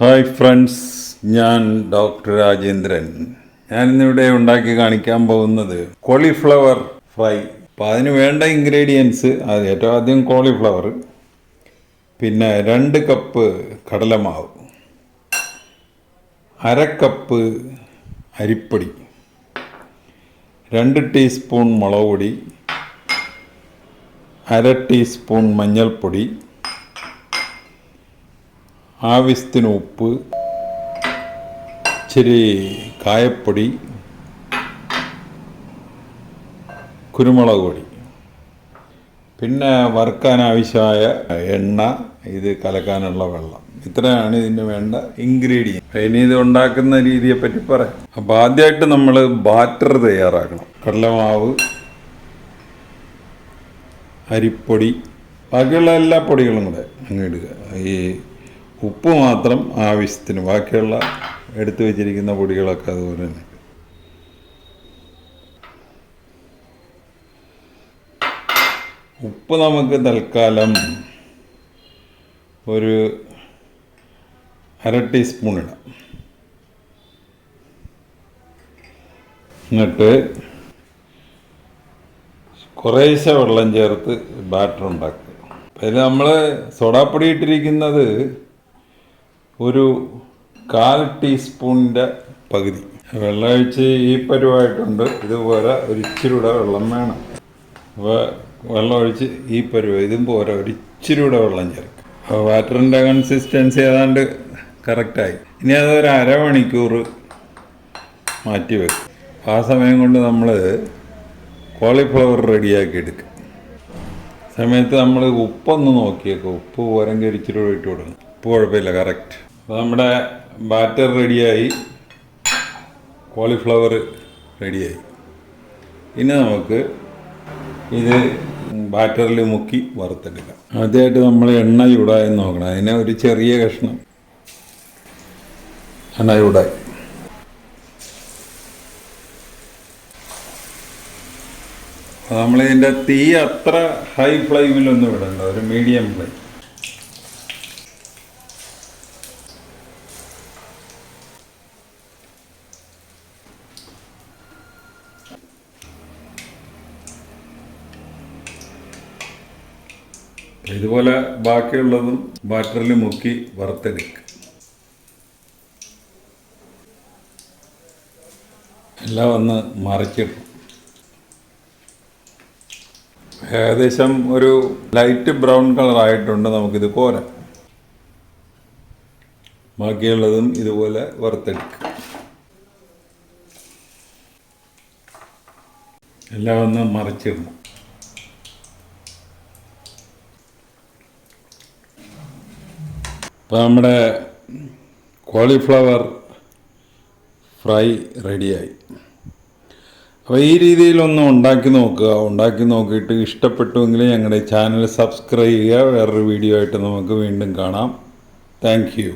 Hi friends, ഞാൻ doctor Rajendran. ഞാനിന്നിവിടെ ഉണ്ടാക്കി കാണിക്കാൻ പോകുന്നത് കോളിഫ്ലവർ ഫ്രൈ. അപ്പോൾ അതിന് വേണ്ട ഇൻഗ്രീഡിയൻസ് ഏറ്റവും ആദ്യം കോളിഫ്ലവർ, പിന്നെ 2 കപ്പ് കടലമാവ്, 1/2 കപ്പ് അരിപ്പൊടി, 2 ടീസ്പൂൺ മുളക് പൊടി, 1/2 ടീസ്പൂൺ മഞ്ഞൾപ്പൊടി, ആവശ്യത്തിന് ഉപ്പ്, ഇച്ചിരി കായപ്പൊടി, കുരുമുളക് പൊടി, പിന്നെ വറുക്കാൻ ആവശ്യമായ എണ്ണ, ഇത് കലക്കാനുള്ള വെള്ളം. ഇത്രയാണ് ഇതിന് വേണ്ട ഇൻഗ്രീഡിയൻറ്റ്. ഇനി ഇത് ഉണ്ടാക്കുന്ന രീതിയെ പറ്റി പറയാം. അപ്പോൾ ആദ്യമായിട്ട് നമ്മൾ ബാറ്റർ തയ്യാറാക്കണം. കടലമാവ്, അരിപ്പൊടി, ബാക്കിയുള്ള എല്ലാ പൊടികളും കൂടെ അങ്ങ് ഇടുക. ഈ ഉപ്പ് മാത്രം ആവശ്യത്തിന്, ബാക്കിയുള്ള എടുത്തു വച്ചിരിക്കുന്ന പൊടികളൊക്കെ അതുപോലെ തന്നെ. ഉപ്പ് നമുക്ക് തൽക്കാലം ഒരു 1/2 ടീസ്പൂൺ ഇടാം. എന്നിട്ട് കുറേശ്ശെ വെള്ളം ചേർത്ത് ബാറ്റർ ഉണ്ടാക്കുക. അതിൽ നമ്മൾ സോഡാപ്പൊടി ഇട്ടിരിക്കുന്നത് ഒരു 1/4 ടീസ്പൂണിൻ്റെ പകുതി. വെള്ളമൊഴിച്ച് ഈ പരുവായിട്ടുണ്ട്. ഇതുപോലെ ഒരു ഇച്ചിരി കൂടെ വെള്ളം വേണം. അപ്പോൾ വെള്ളമൊഴിച്ച് ഈ പരുവ, ഇതും പോരാ, ഒരു ഇച്ചിരി കൂടെ വെള്ളം ചേർക്കും. അപ്പോൾ ബാറ്ററിൻ്റെ കൺസിസ്റ്റൻസി ഏതാണ്ട് കറക്റ്റായി. ഇനി അതൊരു അരമണിക്കൂർ മാറ്റി വെക്കും. ആ സമയം കൊണ്ട് നമ്മൾ കോളിഫ്ലവർ റെഡിയാക്കി എടുക്കും. സമയത്ത് നമ്മൾ ഉപ്പൊന്ന് നോക്കിയേക്കും. ഉപ്പ് പോരെങ്കിൽ ഇച്ചിരി കൂടെ ഇട്ട് കൊടുക്കണം. ഉപ്പ് കുഴപ്പമില്ല, കറക്റ്റ്. അപ്പോൾ നമ്മുടെ ബാറ്റർ റെഡിയായി, കോളിഫ്ലവർ റെഡിയായി. ഇനി നമുക്ക് ഇത് ബാറ്ററിൽ മുക്കി വറുത്തെടുക്കാം. ആദ്യമായിട്ട് നമ്മൾ എണ്ണ ചൂടായി നോക്കണം. അതിനെ ഒരു ചെറിയ കഷ്ണം എണ്ണ ചൂടായി. നമ്മളിതിൻ്റെ തീ അത്ര ഹൈ ഫ്ലെയിമിലൊന്നും ഇടണ്ട, ഒരു മീഡിയം ഫ്ലെയിം. ഇതുപോലെ ബാക്കിയുള്ളതും ബാറ്ററിൽ മുക്കി വറുത്തെടുക്കുക. എല്ലാം ഒന്ന് മറിച്ചിടും. ഏകദേശം ഒരു ലൈറ്റ് ബ്രൗൺ കളർ ആയിട്ടുണ്ട്. നമുക്കിത് കോരാം. ബാക്കിയുള്ളതും ഇതുപോലെ വറുത്തെടുക്കുക. എല്ലാം ഒന്ന് മറിച്ചിടണം. അപ്പോൾ നമ്മുടെ കോളിഫ്ലവർ ഫ്രൈ റെഡിയായി. അപ്പോൾ ഈ രീതിയിലൊന്ന് ഉണ്ടാക്കി നോക്കുക. ഉണ്ടാക്കി നോക്കിയിട്ട് ഇഷ്ടപ്പെട്ടുവെങ്കിൽ ഞങ്ങളുടെ ചാനൽ സബ്സ്ക്രൈബ് ചെയ്യുക. വേറൊരു വീഡിയോ ആയിട്ട് നമുക്ക് വീണ്ടും കാണാം. Thank you.